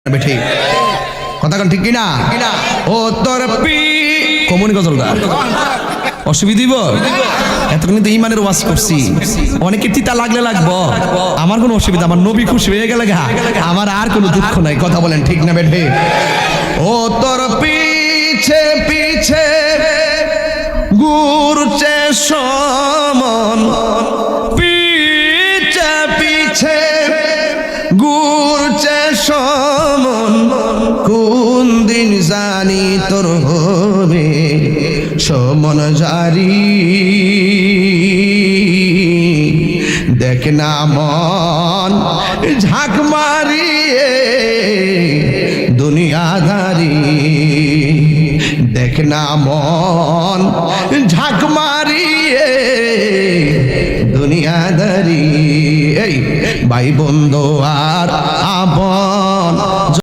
বেঠে কথা কোন ঠিক কিনা ও তোর পি কমনি গজলটা অসুবিধা দিব এতক্ষণ তো ইমানের ওয়াজ করছি অনেকে তিতা লাগলে লাগবো আমার কোনো অসুবিধা আমার নবী খুশি হয়ে গেলে আমার আর কোনো দুঃখ নাই কথা বলেন ঠিক না বেঠে ও তোর পিছে পিছে ঘুরছে সমন পিছে পিছে ঘুরছে সমন কোন দিন জানি তোর হবে সমন জারি দেখ না মন ঝাঁক মারিয়ে দুনিয়াদারি দেখ না মন ঝাঁক মারিয়ে দুনিয়াদারি এই ভাই বন্ধু আর আপন